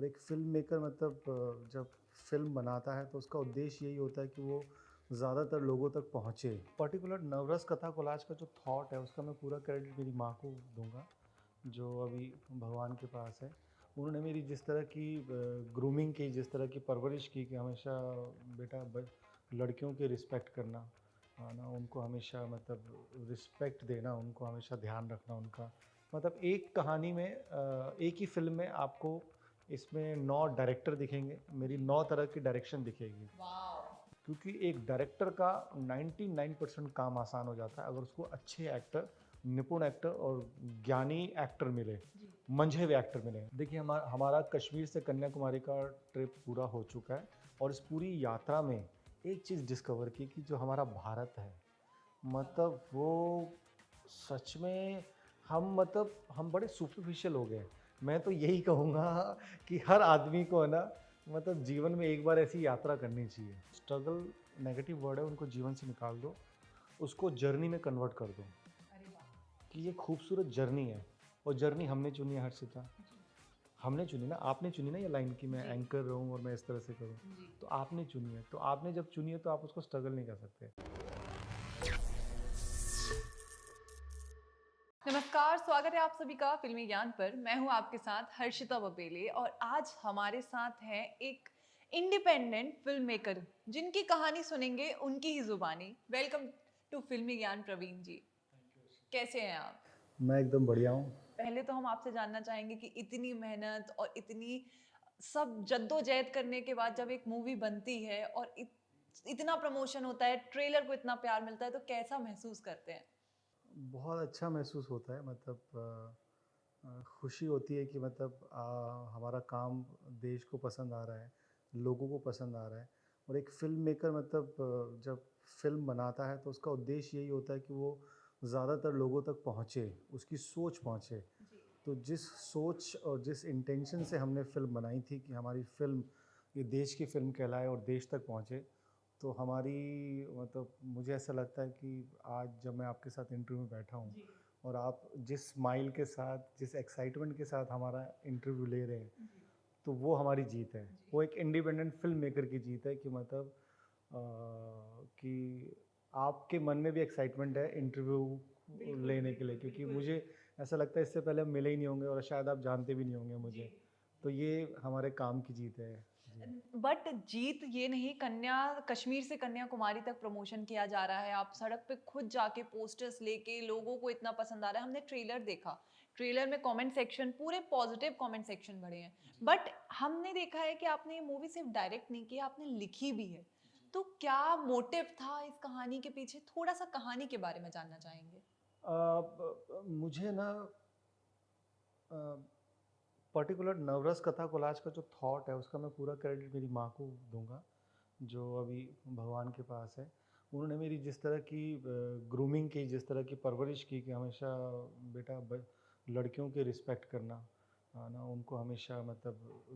और एक film maker जब फ़िल्म बनाता है तो उसका उद्देश्य यही होता है कि वो ज़्यादातर लोगों तक पहुँचे। पर्टिकुलर नवरस कथा कोलाज का जो थॉट है उसका मैं पूरा क्रेडिट मेरी माँ को दूँगा, जो अभी भगवान के पास है। उन्होंने मेरी जिस तरह की ग्रूमिंग की, जिस तरह की परवरिश की कि हमेशा बेटा लड़कियों की रिस्पेक्ट करना, है ना, उनको हमेशा रिस्पेक्ट देना, उनको हमेशा ध्यान रखना उनका। एक कहानी में एक ही फ़िल्म में आपको इसमें 9 डायरेक्टर दिखेंगे, मेरी 9 तरह की डायरेक्शन दिखेगी। वाओ! क्योंकि एक डायरेक्टर का 99% काम आसान हो जाता है अगर उसको अच्छे एक्टर, निपुण एक्टर और ज्ञानी एक्टर मिले, जी। मंझे हुए एक्टर मिले। देखिए हमारा कश्मीर से कन्याकुमारी का ट्रिप पूरा हो चुका है और इस पूरी यात्रा में एक चीज़ डिस्कवर की कि जो हमारा भारत है, वो सच में हम बड़े सुपरफिशियल हो गए। मैं तो यही कहूँगा कि हर आदमी को है ना, जीवन में एक बार ऐसी यात्रा करनी चाहिए। स्ट्रगल नेगेटिव वर्ड है, उनको जीवन से निकाल दो, उसको जर्नी में कन्वर्ट कर दो अरे वाह! कि ये खूबसूरत जर्नी है। और जर्नी हमने चुनी है हर्षिता, जी, हमने चुनी ना, आपने चुनी ना ये लाइन कि मैं जी, एंकर रहूँ और मैं इस तरह से करूँ। जी। तो आपने चुनी है, तो आपने जब चुनी है तो आप उसको स्ट्रगल नहीं कर सकते। नमस्कार, स्वागत है आप सभी का फ़िल्मी ज्ञान पर। मैं हूँ आपके साथ हर्षिता बबेले और आज हमारे साथ हैं एक इंडिपेंडेंट फ़िल्म मेकर, जिनकी कहानी सुनेंगे उनकी ही ज़ुबानी। वेलकम टू फ़िल्मी ज्ञान प्रवीण जी। कैसे हैं आप? मैं एकदम बढ़िया हूँ। पहले तो हम आपसे जानना चाहेंगे कि इतनी मेहनत और इतनी सब जद्दोजहद करने के बाद जब एक मूवी बनती है और इतना प्रमोशन होता है, ट्रेलर को इतना प्यार मिलता है, तो कैसा महसूस करते हैं? बहुत अच्छा महसूस होता है, खुशी होती है कि हमारा काम देश को पसंद आ रहा है, लोगों को पसंद आ रहा है। और एक फ़िल्म मेकर जब फ़िल्म बनाता है तो उसका उद्देश्य यही होता है कि वो ज़्यादातर लोगों तक पहुँचे, उसकी सोच पहुँचे। जी। तो जिस सोच और जिस इंटेंशन से हमने फ़िल्म बनाई थी कि हमारी फ़िल्म ये देश की फ़िल्म कहलाए और देश तक पहुँचे, तो मुझे ऐसा लगता है कि आज जब मैं आपके साथ इंटरव्यू में बैठा हूँ जी, और आप जिस स्माइल के साथ, जिस एक्साइटमेंट के साथ हमारा इंटरव्यू ले रहे हैं, जी, तो वो हमारी जीत है। जी। वो एक इंडिपेंडेंट फ़िल्म मेकर की जीत है कि कि आपके मन में भी एक्साइटमेंट है इंटरव्यू बिल्कुल, लेने के लिए, बिल्कुल, क्योंकि बिल्कुल। मुझे ऐसा लगता है इससे पहले हम मिले ही नहीं होंगे और शायद आप जानते भी नहीं होंगे जी। मुझे। तो ये हमारे काम की जीत है। जी। बट जीत ये नहीं, कन्या कश्मीर से कन्याकुमारी तक प्रमोशन किया जा रहा है। आप सड़क पे खुद जाके पोस्टर्स लेके लोगों को इतना पसंद आ रहा है। हमने ट्रेलर देखा। ट्रेलर में कमेंट सेक्शन पूरे पॉजिटिव कमेंट सेक्शन भरे हैं। बट हमने देखा है कि आपने ये मूवी सिर्फ डायरेक्ट नहीं की, आपने लिखी भी है। तो क्या मोटिव था इस कहानी के पीछे? थोड़ा-सा कहानी के बारे में जानना चाहेंगे। मुझे ना पर्टिकुलर नवरस कथा कोलाज का जो थॉट है उसका मैं पूरा क्रेडिट मेरी माँ को दूंगा, जो अभी भगवान के पास है। उन्होंने मेरी जिस तरह की ग्रूमिंग की, जिस तरह की परवरिश की कि हमेशा बेटा लड़कियों की रिस्पेक्ट करना, है ना, उनको हमेशा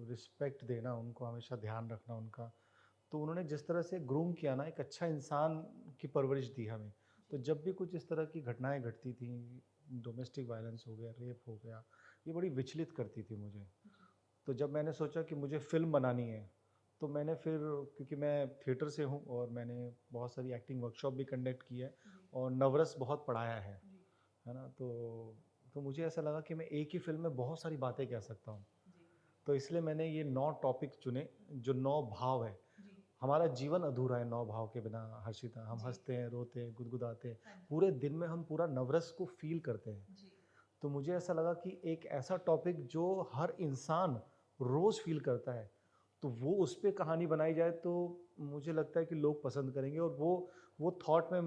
रिस्पेक्ट देना, उनको हमेशा ध्यान रखना उनका। तो उन्होंने जिस तरह से ग्रूम किया ना, एक अच्छा इंसान की परवरिश दी हमें। तो जब भी कुछ इस तरह की घटनाएं घटती थी, डोमेस्टिक वायलेंस हो गया, रेप हो गया, ये बड़ी विचलित करती थी मुझे। तो जब मैंने सोचा कि मुझे फ़िल्म बनानी है, तो मैंने फिर, क्योंकि मैं थिएटर से हूँ और मैंने बहुत सारी एक्टिंग वर्कशॉप भी कंडक्ट की है जी, और नवरस बहुत पढ़ाया जी, है ना? तो मुझे ऐसा लगा कि मैं एक ही फ़िल्म में बहुत सारी बातें कह सकता हूँ। जी, तो इसलिए मैंने ये 9 टॉपिक चुने, जो 9 भाव है। जी, हमारा जीवन अधूरा है 9 भाव के बिना हर्षिता। हम जी। हँसते हैं, रोते हैं, गुदगुदाते हैं। हाँ जी, पूरे दिन में हम पूरा नवरस को फ़ील करते हैं। जी। तो मुझे ऐसा लगा कि एक ऐसा टॉपिक जो हर इंसान रोज़ फ़ील करता है, तो वो उस पे कहानी बनाई जाए तो मुझे लगता है कि लोग पसंद करेंगे। और वो थॉट में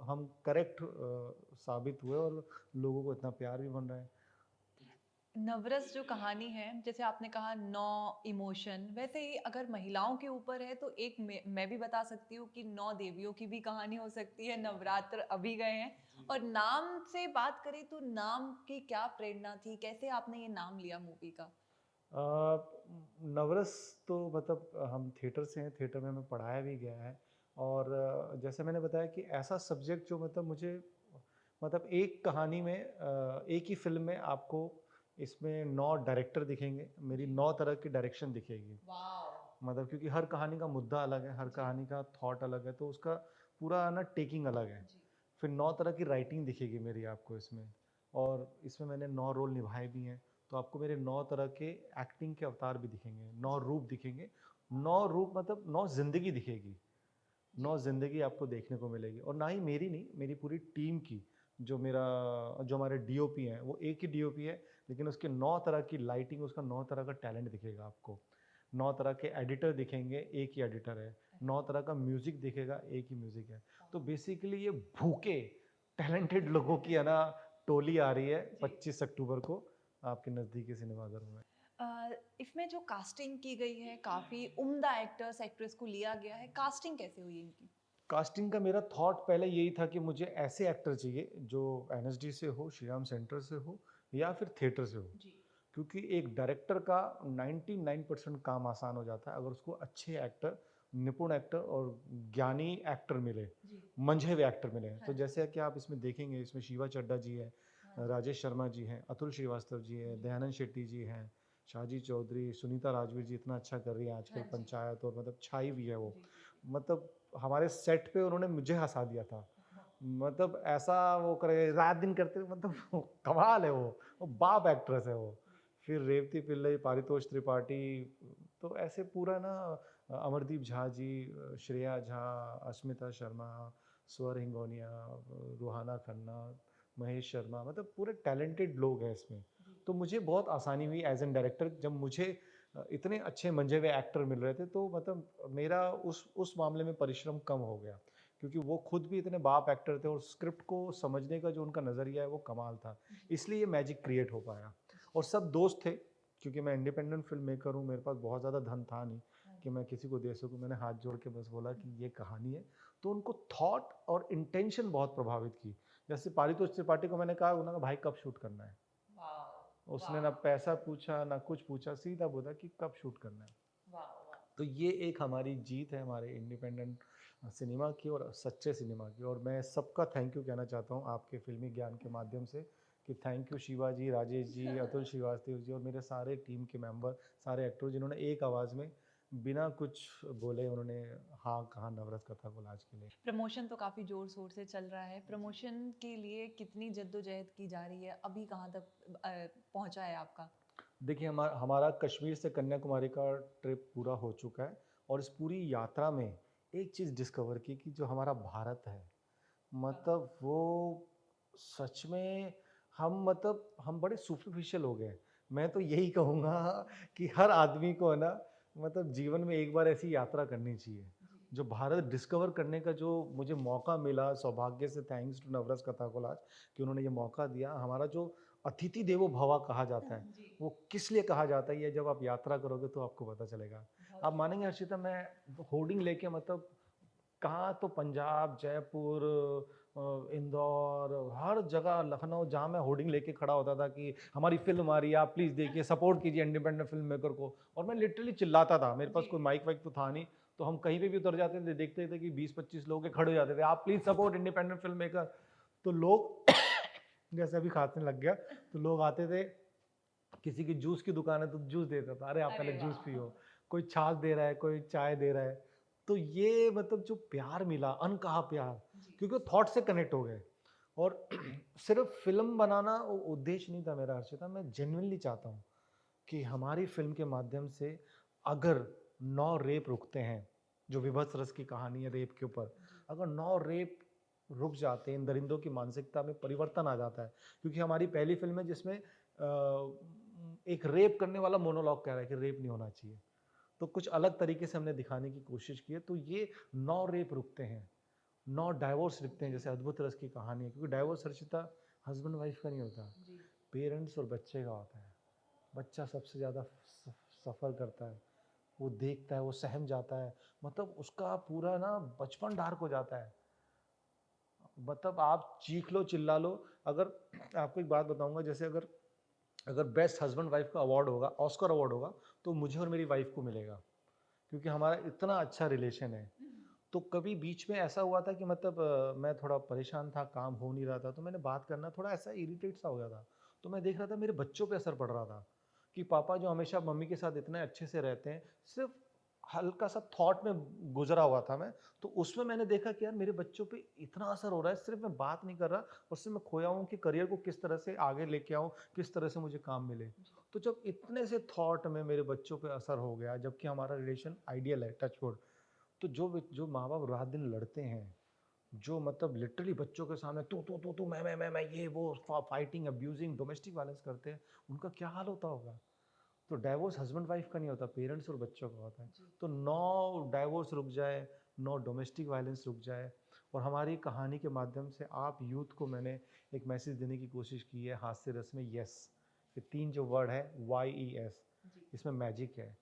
हम करेक्ट साबित हुए और लोगों को इतना प्यार भी बन रहा है। नवरस जो कहानी है, जैसे आपने कहा 9 इमोशन, वैसे ही अगर महिलाओं के ऊपर है तो एक मैं भी बता सकती हूँ कि 9 देवियों की भी कहानी हो सकती है। नवरात्र अभी गए हैं और नाम से बात करें तो नाम की क्या प्रेरणा थी? कैसे आपने ये नाम लिया मूवी का? नवरस तो हम थिएटर से हैं, थिएटर में हमें पढ़ाया भी गया है। और जैसे मैंने बताया कि ऐसा सब्जेक्ट जो मुझे एक कहानी में एक ही फ़िल्म में आपको इसमें 9 डायरेक्टर दिखेंगे, मेरी 9 तरह की डायरेक्शन दिखेगी। वाओ! मतलब क्योंकि हर कहानी का मुद्दा अलग है, हर जी। कहानी का थॉट अलग है, तो उसका पूरा ना टेकिंग अलग है। जी। फिर 9 तरह की राइटिंग दिखेगी मेरी आपको इसमें, और इसमें मैंने 9 रोल निभाए भी हैं, तो आपको मेरे 9 तरह के एक्टिंग के अवतार भी दिखेंगे, 9 रूप दिखेंगे। 9 रूप मतलब 9 ज़िंदगी दिखेगी, 9 ज़िंदगी आपको देखने को मिलेगी, और ना ही मेरी नहीं, मेरी पूरी टीम की। जो हमारे डीओपी हैं, वो एक ही डीओपी है, लेकिन उसके 9 तरह की लाइटिंग, उसका 9 तरह का टैलेंट दिखेगा आपको। 9 तरह के एडिटर दिखेंगे, एक ही एडिटर है। 9 तरह का म्यूज़िक दिखेगा, एक ही म्यूज़िक है। तो बेसिकली ये भूखे, टैलेंटेड लोगों की है ना टोली आ रही है जी। 25 अक्टूबर को आपके नज़दीकी सिनेमाघरों में। इसमें जो कास्टिंग की गई है, काफ़ी उम्दा एक्टर्स, एक्ट्रेस को लिया गया है, कास्टिंग कैसे हुई इनकी? कास्टिंग का मेरा थॉट पहले यही था कि मुझे ऐसे एक्टर चाहिए जो एनएसडी से हो, श्री राम सेंटर से हो, या फिर थिएटर से हो। जी। क्योंकि एक डायरेक्टर का 99% काम आसान हो जाता है अगर उसको अच्छे एक्टर, निपुण एक्टर और ज्ञानी एक्टर मिले, जी। मंझे हुए एक्टर मिले। हाँ तो जी। जैसे कि आप इसमें देखेंगे, इसमें शिवा चड्ढा जी है, हाँ जी। राजेश शर्मा जी हैं, अतुल श्रीवास्तव जी हैं, जी। दयानंद शेट्टी जी हैं, शाजी चौधरी, सुनीता राजवीर जी इतना अच्छा कर रही हैं आजकल हाँ जी। पंचायत, और मतलब छाई हुई है वो। जी, जी, जी। मतलब हमारे सेट पे उन्होंने मुझे हँसा दिया था। हाँ। मतलब ऐसा वो करे रात-दिन करते हुए, मतलब कमाल है वो बाप एक्ट्रेस है वो। जी। फिर रेवती पिल्लई, पारितोष त्रिपाठी, तो ऐसे पूरा ना अमरदीप झा जी, श्रेया झा, अस्मिता शर्मा, स्वर हिंगोनिया, रूहाना खन्ना, महेश शर्मा, मतलब पूरे टैलेंटेड लोग हैं इसमें। जी। तो मुझे बहुत आसानी हुई एज़ एन डायरेक्टर, जब मुझे इतने अच्छे मंझे हुए एक्टर मिल रहे थे, तो मतलब मेरा उस मामले में परिश्रम कम हो गया। क्योंकि वो खुद भी इतने बाप एक्टर थे, और स्क्रिप्ट को समझने का जो उनका नज़रिया है वो कमाल था। जी। इसलिए ये मैजिक क्रिएट हो पाया। जी। और सब दोस्त थे, क्योंकि मैं इंडिपेंडेंट फ़िल्म मेकर हूँ, मेरे पास बहुत ज़्यादा धन था नहीं हाँ कि जी। मैं किसी को दे सकूँ। मैंने हाथ जोड़ के बस बोला कि ये कहानी है, तो उनको थॉट और इंटेंशन बहुत प्रभावित की। जैसे पारितोष त्रिपाठी को मैंने कहा, उन्होंने कहा भाई कब शूट करना है? वाओ! उसने ना वाओ! पैसा पूछा, ना कुछ पूछा, सीधा बोला कि कब शूट करना है? वाओ! वाओ! तो ये एक हमारी जीत है हमारे इंडिपेंडेंट सिनेमा की और सच्चे सिनेमा की, और मैं सबका थैंक यू कहना चाहता हूँ आपके फ़िल्मी ज्ञान के माध्यम से, कि थैंक यू शिवा जी, राजेश जी, अतुल श्रीवास्तव जी, और मेरे सारे टीम के मेंबर, सारे एक्टर, जिन्होंने एक आवाज़ में बिना कुछ बोले उन्होंने हाँ कहा नवरस कथा को लाज के लिए। प्रमोशन तो काफ़ी ज़ोर-शोर से चल रहा है। प्रमोशन के लिए कितनी जद्दोजहद की जा रही है? अभी कहाँ तक पहुँचा है आपका? देखिए, हमारा कश्मीर से कन्याकुमारी का ट्रिप पूरा हो चुका है, और इस पूरी यात्रा में एक चीज़ डिस्कवर की कि जो हमारा भारत है, मतलब वो सच में हम बड़े सुपरफिशियल हो गए। मैं तो यही कहूँगा कि हर आदमी को है ना, मतलब जीवन में एक बार ऐसी यात्रा करनी चाहिए। जी। जो भारत डिस्कवर करने का जो मुझे मौका मिला, सौभाग्य से, थैंक्स टू नवरस कथाकोलाज कि उन्होंने ये मौका दिया। हमारा जो अतिथि देवो भव कहा जाता है, जी। वो किस लिए कहा जाता है, ये जब आप यात्रा करोगे तो आपको पता चलेगा। बहुत आप मानेंगे हर्षिता, मैं होर्डिंग लेके, मतलब कहाँ तो पंजाब, जयपुर, इंदौर, हर जगह, लखनऊ, जहाँ मैं होर्डिंग लेके खड़ा होता था कि हमारी फ़िल्म आ रही है, आप प्लीज़ देखिए, सपोर्ट कीजिए इंडिपेंडेंट फ़िल्म मेकर को। और मैं लिटरली चिल्लाता था, मेरे पास जी। कोई माइक वाइक तो था नहीं, तो हम कहीं पे भी उतर जाते थे, देखते थे कि 20-25 लोग के खड़े हो जाते थे, आप please support independent film maker. तो लोग जैसे अभी खांसने लग गया, तो लोग आते थे, किसी की जूस की दुकान है तो जूस देता था, अरे आप अरे पहले जूस वाह! पियो। कोई छाछ दे रहा है, कोई चाय दे रहा है। तो ये मतलब जो प्यार मिला, अनकहा प्यार, जी। क्योंकि वो थॉट से कनेक्ट हो गए। और सिर्फ फ़िल्म बनाना वो उद्देश्य नहीं था मेरा हर्षिता, मैं जेन्युइनली चाहता हूँ कि हमारी फ़िल्म के माध्यम से अगर 9 रेप रुकते हैं, जो विभत्स रस की कहानी है रेप के ऊपर, जी। अगर 9 रेप रुक जाते हैं, इन दरिंदों की मानसिकता में परिवर्तन आ जाता है। क्योंकि हमारी पहली फ़िल्म है जिसमें एक रेप करने वाला मोनोलॉग कह रहा है कि रेप नहीं होना चाहिए। तो कुछ अलग तरीके से हमने दिखाने की कोशिश की है, तो ये 9 रेप रुकते हैं, 9 डाइवोर्स रुकते हैं, जी। जैसे अद्भुत रस की कहानी है, क्योंकि डाइवोर्स हर्षिता हस्बैंड वाइफ का नहीं होता, जी। पेरेंट्स और बच्चे का होता है। बच्चा सबसे ज़्यादा सफ़र करता है, वो देखता है, वो सहम जाता है, मतलब उसका पूरा ना बचपन डार्क हो जाता है। मतलब आप चीख लो, चिल्ला लो, अगर आपको एक बात बताऊँगा, जैसे अगर अगर बेस्ट हस्बैंड वाइफ का अवार्ड होगा, ऑस्कर अवार्ड होगा, तो मुझे और मेरी वाइफ को मिलेगा, क्योंकि हमारा इतना अच्छा रिलेशन है। तो कभी बीच में ऐसा हुआ था कि मतलब मैं थोड़ा परेशान था, काम हो नहीं रहा था, तो मैंने बात करना थोड़ा ऐसा इरिटेट सा हो गया था। तो मैं देख रहा था मेरे बच्चों पे असर पड़ रहा था कि पापा जो हमेशा मम्मी के साथ इतने अच्छे से रहते हैं, सिर्फ हल्का सा थॉट में गुजरा हुआ था मैं, तो उसमें मैंने देखा कि यार मेरे बच्चों पे इतना असर हो रहा है, सिर्फ मैं बात नहीं कर रहा, और सिर्फ मैं खोया हूँ कि करियर को किस तरह से आगे लेके आऊँ, किस तरह से मुझे काम मिले। तो जब इतने से थॉट में मेरे बच्चों पे असर हो गया, जबकि हमारा रिलेशन आइडियल है, टचवुड, तो जो माँ बाप रात दिन लड़ते हैं, जो मतलब लिटरली बच्चों के सामने तू मैं ये वो फाइटिंग, अब्यूजिंग, डोमेस्टिक वायलेंस करते हैं, उनका क्या हाल होता होगा। तो डाइवोर्स हस्बैंड वाइफ का नहीं होता, पेरेंट्स और बच्चों का होता है। तो 9 डाइवोर्स रुक जाए, 9 डोमेस्टिक वायलेंस रुक जाए, और हमारी कहानी के माध्यम से आप यूथ को मैंने एक मैसेज देने की कोशिश की है, हास्य रस में यस। ये 3 जो वर्ड है YES, इसमें मैजिक है।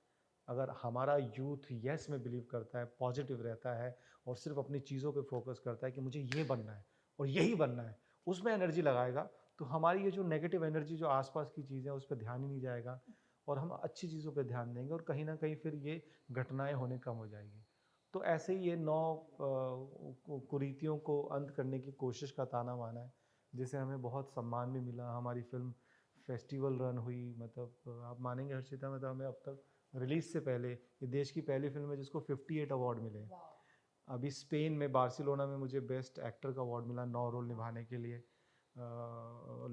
अगर हमारा यूथ यस में बिलीव करता है, पॉजिटिव रहता है, और सिर्फ अपनी चीज़ों पे फोकस करता है कि मुझे ये बनना है और यही बनना है, उसमें एनर्जी लगाएगा, तो हमारी ये जो नेगेटिव एनर्जी जो आसपास की चीज़ें हैं उस पर ध्यान ही नहीं जाएगा, और हम अच्छी चीज़ों पे ध्यान देंगे, और कहीं ना कहीं फिर ये घटनाएं होने कम हो जाएगी। तो ऐसे ही ये 9 कुरीतियों को अंत करने की कोशिश का ताना माना है, जिसे हमें बहुत सम्मान भी मिला। हमारी फिल्म फेस्टिवल रन हुई, मतलब आप मानेंगे हर्षिता, मतलब हमें अब तक रिलीज से पहले ये देश की पहली फिल्म है जिसको 58 अवार्ड मिले। अभी स्पेन में बार्सिलोना में मुझे बेस्ट एक्टर का अवार्ड मिला 9 रोल निभाने के लिए,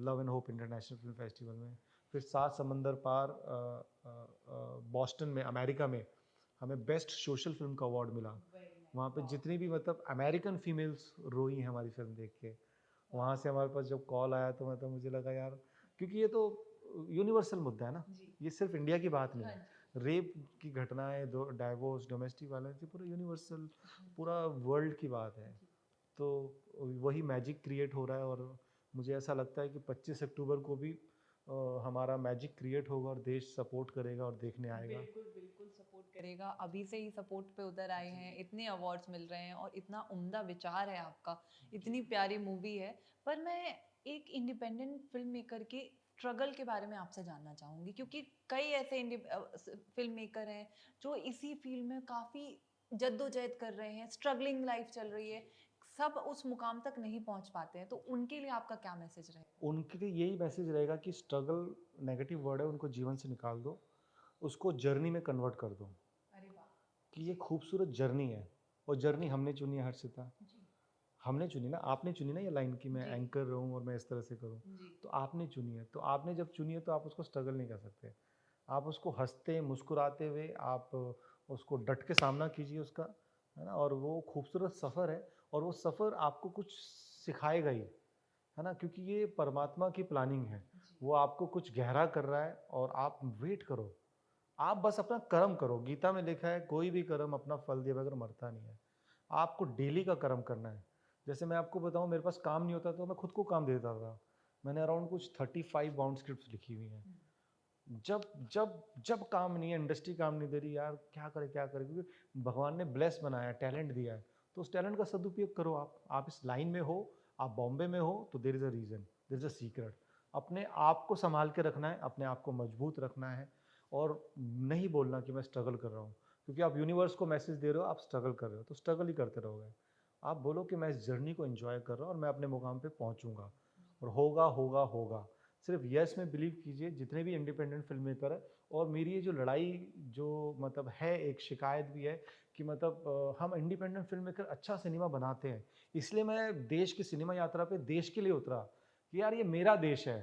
love and hope international film festival में। फिर 7 समंदर पार बॉस्टन में, अमेरिका में, हमें बेस्ट सोशल फिल्म का अवार्ड मिला। वहाँ पे जितनी भी मतलब अमेरिकन फीमेल्स रोई हैं हमारी फिल्म देख के। वहाँ से हमारे पास जब कॉल आया तो मतलब मुझे लगा यार, क्योंकि ये तो यूनिवर्सल मुद्दा है ना, ये सिर्फ इंडिया की बात नहीं है। रेप की घटनाएं, डाइवोर्स, डोमेस्टिक वायलेंस, ये पूरा यूनिवर्सल, पूरा वर्ल्ड की बात है। तो वही मैजिक क्रिएट हो रहा है, और मुझे ऐसा लगता है कि 25 अक्टूबर को भी हमारा मैजिक क्रिएट होगा, और देश सपोर्ट करेगा और देखने आएगा। बिल्कुल बिल्कुल सपोर्ट करेगा, अभी से ही सपोर्ट पे उधर आए हैं, इतने अवार्ड्स मिल रहे हैं और इतना उम्दा विचार है आपका, इतनी प्यारी मूवी है। पर मैं एक इंडिपेंडेंट फिल्म मेकर के स्ट्रगल के बारे में आपसे जानना चाहूंगी, क्योंकि कई ऐसे फिल्म मेकर हैं जो इसी फील्ड में काफी जद्दोजहद कर रहे हैं, स्ट्रगलिंग लाइफ चल रही है, सब उस मुकाम तक नहीं पहुंच पाते हैं, तो उनके लिए आपका क्या मैसेज रहेगा? उनके लिए यही मैसेज रहेगा कि स्ट्रगल नेगेटिव वर्ड है, उनको जीवन से निकाल दो, उसको जर्नी में कन्वर्ट कर दो, अरे वाह। कि ये खूबसूरत जर्नी है, और जर्नी हमने चुनी है हर्षिता। हमने चुनी ना, आपने चुनी ना ये लाइन कि मैं एंकर रहूं और मैं इस तरह से करूं। तो आपने चुनी है, तो आपने जब चुनी है तो आप उसको स्ट्रगल नहीं कर सकते। आप उसको हंसते मुस्कुराते हुए आप उसको डट के सामना कीजिए उसका, है ना। और वो खूबसूरत सफ़र है, और वो सफ़र आपको कुछ सिखाएगा ही, है ना, क्योंकि ये परमात्मा की प्लानिंग है। वो आपको कुछ गहरा कर रहा है, और आप वेट करो, आप बस अपना कर्म करो। गीता में लिखा है कोई भी कर्म अपना फल दिए बगैर मरता नहीं है। आपको डेली का कर्म करना है। जैसे मैं आपको बताऊं, मेरे पास काम नहीं होता तो मैं खुद को काम दे देता था। मैंने अराउंड कुछ 35 बाउंड स्क्रिप्ट्स लिखी हुई हैं। जब जब जब काम नहीं है, इंडस्ट्री काम नहीं दे रही, यार क्या करे क्या करे, क्योंकि भगवान ने ब्लेस बनाया, टैलेंट दिया है, तो उस टैलेंट का सदुपयोग करो। आप इस लाइन में हो, आप बॉम्बे में हो, तो there is a reason, there is a secret. अपने आप को संभाल के रखना है, अपने आप को मजबूत रखना है, और नहीं बोलना कि मैं स्ट्रगल कर रहा हूँ, क्योंकि आप यूनिवर्स को मैसेज दे रहे हो आप स्ट्रगल कर रहे हो, तो स्ट्रगल ही करते रहोगे। आप बोलो कि मैं इस जर्नी को एंजॉय कर रहा हूँ और मैं अपने मुकाम पे पहुँचूंगा, और होगा होगा होगा। सिर्फ यस में बिलीव कीजिए, जितने भी इंडिपेंडेंट फिल्म मेकर है। और मेरी ये जो लड़ाई जो मतलब है, एक शिकायत भी है कि मतलब हम इंडिपेंडेंट फिल्म मेकर अच्छा सिनेमा बनाते हैं, इसलिए मैं देश की सिनेमा यात्रा पे देश के लिए उतरा कि यार ये मेरा देश है।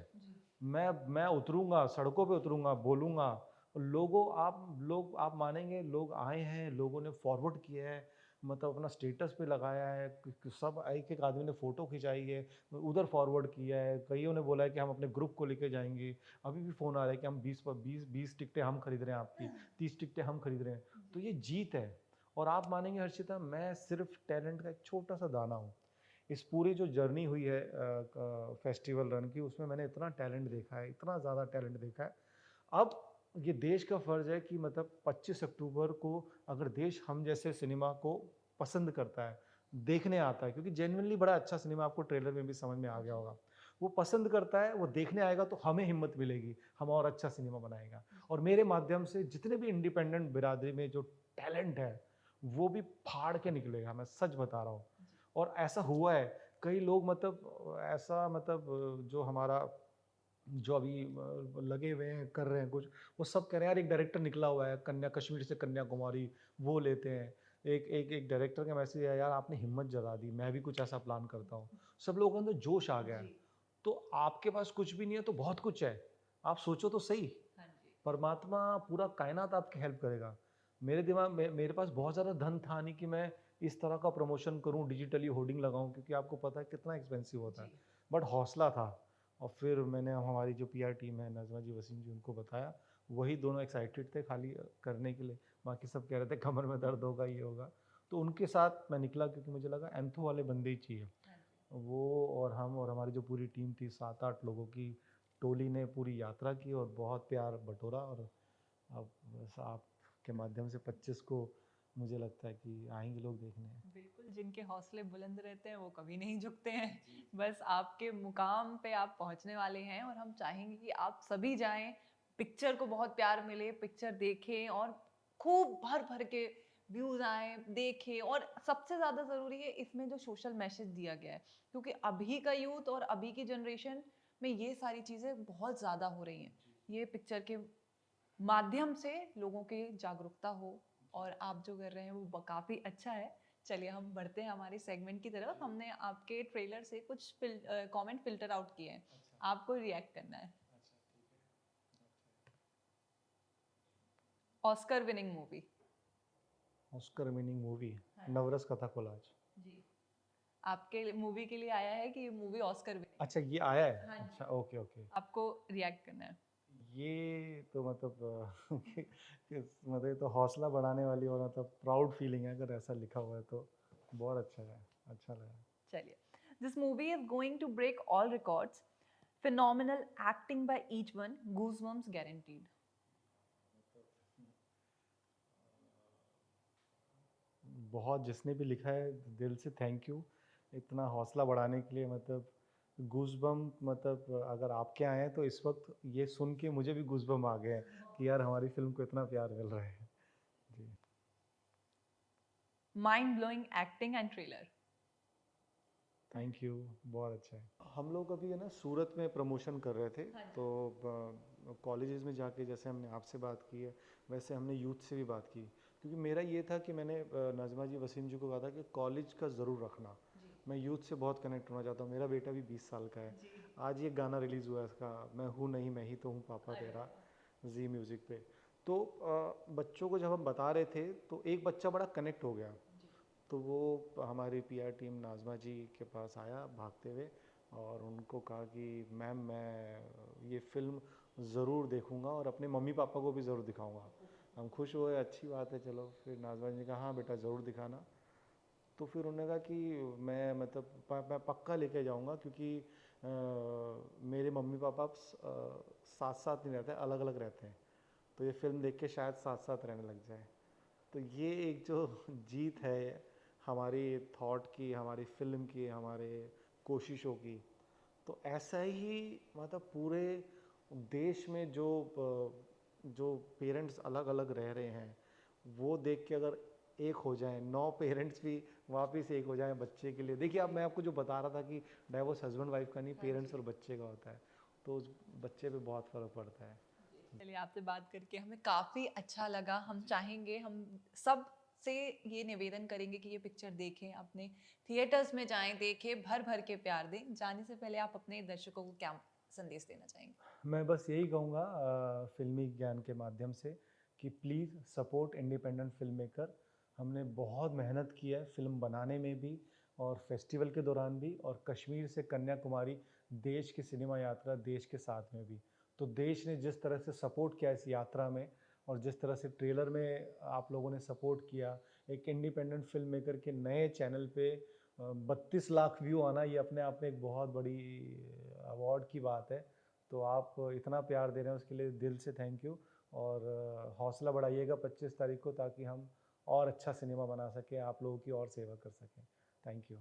मैं उतरूंगा, सड़कों पे उतरूंगा, बोलूंगा। लोग आप मानेंगे, लोग आए हैं, लोगों ने फॉरवर्ड किया है, मतलब अपना स्टेटस पे लगाया है, सब एक एक आदमी ने फ़ोटो खिंचाई है, उधर फॉरवर्ड किया है, कईयों ने बोला है कि हम अपने ग्रुप को लेके जाएंगे। अभी भी फ़ोन आ रहा है कि हम 20 टिकटें हम खरीद रहे हैं, आपकी 30 टिकटें हम खरीद रहे हैं। तो ये जीत है। और आप मानेंगे हर्षिता, मैं सिर्फ टैलेंट का एक छोटा सा दाना हूँ। इस पूरी जो जर्नी हुई है फेस्टिवल रन की, उसमें मैंने इतना टैलेंट देखा है, इतना ज़्यादा टैलेंट देखा है। अब ये देश का फ़र्ज़ है कि मतलब 25 अक्टूबर को अगर देश हम जैसे सिनेमा को पसंद करता है, देखने आता है, क्योंकि जेन्युइनली बड़ा अच्छा सिनेमा, आपको ट्रेलर में भी समझ में आ गया होगा, वो पसंद करता है, वो देखने आएगा, तो हमें हिम्मत मिलेगी, हम और अच्छा सिनेमा बनाएगा। और मेरे माध्यम से जितने भी इंडिपेंडेंट बिरादरी में जो टैलेंट है, वो भी फाड़ के निकलेगा, मैं सच बता रहा हूँ। और ऐसा हुआ है, कई लोग मतलब ऐसा मतलब जो हमारा जो अभी लगे हुए हैं, कर रहे हैं कुछ, वो सब कह रहे हैं यार एक डायरेक्टर निकला हुआ है कन्या कश्मीर से कन्याकुमारी, वो लेते हैं। एक डायरेक्टर का मैसेज है, यार आपने हिम्मत जगा दी, मैं भी कुछ ऐसा प्लान करता हूँ। सब लोगों के अंदर जोश आ गया है। जी। तो आपके पास कुछ भी नहीं है तो बहुत कुछ है, आप सोचो तो सही। हाँ जी। परमात्मा पूरा कायनात आपकी हेल्प करेगा। मेरे दिमाग में मेरे पास बहुत ज़्यादा धन था नहीं कि मैं इस तरह का प्रमोशन करूँ, डिजिटली होर्डिंग लगाऊँ, क्योंकि आपको पता है कितना एक्सपेंसिव होता है। जी। बट हौसला था। और फिर मैंने हमारी जो पीआर टीम है, नज़मा जी, वसीम जी, उनको बताया। वही दोनों एक्साइटेड थे खाली करने के लिए। बाकी सब कह रहे थे कमर में दर्द होगा, ये होगा। तो उनके साथ मैं निकला क्योंकि मुझे लगा एंथो वाले बंदे ही चाहिए। हाँ जी। वो और हम और हमारी जो पूरी टीम थी 7-8 लोगों की टोली ने पूरी यात्रा की और बहुत प्यार बटोरा। और अब बस आपके माध्यम से 25 को मुझे लगता है कि आएंगे लोग देखने। बिल्कुल, जिनके हौसले बुलंद रहते हैं वो कभी नहीं झुकते हैं। बस आपके मुकाम पे आप पहुंचने वाले हैं और हम चाहेंगे कि आप सभी जाएं, पिक्चर को बहुत प्यार मिले, पिक्चर देखें और खूब भर भर के व्यूज आए, देखें। और सबसे ज़्यादा ज़रूरी है इसमें जो सोशल मैसेज दिया गया है, क्योंकि अभी का यूथ और अभी की जनरेशन में ये सारी चीज़ें बहुत ज़्यादा हो रही हैं। ये पिक्चर के माध्यम से लोगों की जागरूकता हो और आप जो कर रहे हैं वो काफ़ी अच्छा है। चलिए हम बढ़ते हैं हमारे सेगमेंट की तरफ। हमने आपके ट्रेलर से कुछ कमेंट फिल्टर आउट किए हैं, आपको रिएक्ट करना है। Oscar winning movie. Oscar winning movie हाँ नवरस कथा कोलाज। जी। आपके मूवी के लिए आया है कि ये मूवी ऑस्कर विनिंग है। अच्छा, ये आया है। हाँ जी। अच्छा, ओके ओके। आपको रिएक्ट करना है। ये तो मतलब मतलब ये तो हौसला बढ़ाने वाली और मतलब प्राउड फीलिंग है, अगर ऐसा लिखा हुआ है तो बहुत अच्छा है, अच्छा लगा। चलिए, this movie is going to break all records, phenomenal acting by each one, goosebumps guaranteed. बहुत, जिसने भी लिखा है दिल से थैंक यू, इतना हौसला बढ़ाने के लिए। मतलब गूज़बम्प, मतलब अगर आपके आए हैं तो इस वक्त ये सुन के मुझे भी गूज़बम्प आ गए हैं कि यार हमारी फिल्म को इतना प्यार मिल रहा है। जी, mind blowing acting and trailer. Thank you, बहुत अच्छा है। हम लोग अभी है ना सूरत में प्रमोशन कर रहे थे। हाँ जी। तो कॉलेजेस में जाके जैसे हमने आपसे बात की है, वैसे हमने यूथ से भी बात की। क्योंकि मेरा ये था कि मैंने नज़मा जी, वसीम जी को कहा था कि कॉलेज का ज़रूर रखना। जी। मैं यूथ से बहुत कनेक्ट होना चाहता हूँ। मेरा बेटा भी 20 साल का है। जी। आज ये गाना रिलीज़ हुआ है इसका, मैं हूँ नहीं मैं ही तो हूँ पापा अरे तेरा, वाह। जी म्यूज़िक पे। तो बच्चों को जब हम बता रहे थे तो एक बच्चा बड़ा कनेक्ट हो गया। जी। तो वो हमारी पीआर टीम नाज़मा जी के पास आया भागते हुए और उनको कहा कि मैम मैं ये फ़िल्म ज़रूर देखूंगा और अपने मम्मी पापा को भी ज़रूर दिखाऊंगा। हम खुश हुए, अच्छी बात है चलो। फिर नाज़मा जी ने कहा हाँ बेटा ज़रूर दिखाना। तो फिर उन्होंने कहा कि मैं मतलब मैं पक्का लेके जाऊंगा, क्योंकि मेरे मम्मी पापा साथ साथ नहीं रहते, अलग अलग रहते हैं। तो ये फ़िल्म देख के शायद साथ साथ रहने लग जाए। तो ये एक जो जीत है हमारी थॉट की, हमारी फिल्म की, हमारे कोशिशों की। तो ऐसा ही मतलब पूरे देश में जो पेरेंट्स अलग अलग रह रहे हैं, वो देख के अगर एक हो जाएं, 9 पेरेंट्स भी वापस एक हो जाएं बच्चे के लिए। देखिए, अब मैं आपको जो बता रहा था कि डाइवोर्स हस्बैंड वाइफ का नहीं, हाँ पेरेंट्स जी। और बच्चे का होता है। तो उस बच्चे पे बहुत फ़र्क पड़ता है। चलिए, आपसे बात करके हमें काफ़ी अच्छा लगा। हम चाहेंगे, हम सब से ये निवेदन करेंगे कि ये पिक्चर देखें, अपने थिएटर्स में जाएं, देखें, भर भर के प्यार दें। जाने से पहले आप अपने दर्शकों को क्या संदेश देना चाहेंगे? मैं बस यही कहूँगा फिल्मी ज्ञान के माध्यम से कि please support independent film maker. हमने बहुत मेहनत की है फिल्म बनाने में भी और फेस्टिवल के दौरान भी, और कश्मीर से कन्याकुमारी देश की सिनेमा यात्रा देश के साथ में भी। तो देश ने जिस तरह से सपोर्ट किया इस यात्रा में, और जिस तरह से ट्रेलर में आप लोगों ने सपोर्ट किया, एक इंडिपेंडेंट फिल्म मेकर के नए चैनल पे 32 लाख व्यू आना, ये अपने आप में एक बहुत बड़ी अवार्ड की बात है। तो आप इतना प्यार दे रहे हैं उसके लिए दिल से थैंक यू। और हौसला बढ़ाइएगा 25 तारीख को, ताकि हम और अच्छा सिनेमा बना सकें, आप लोगों की और सेवा कर सकें। Thank you.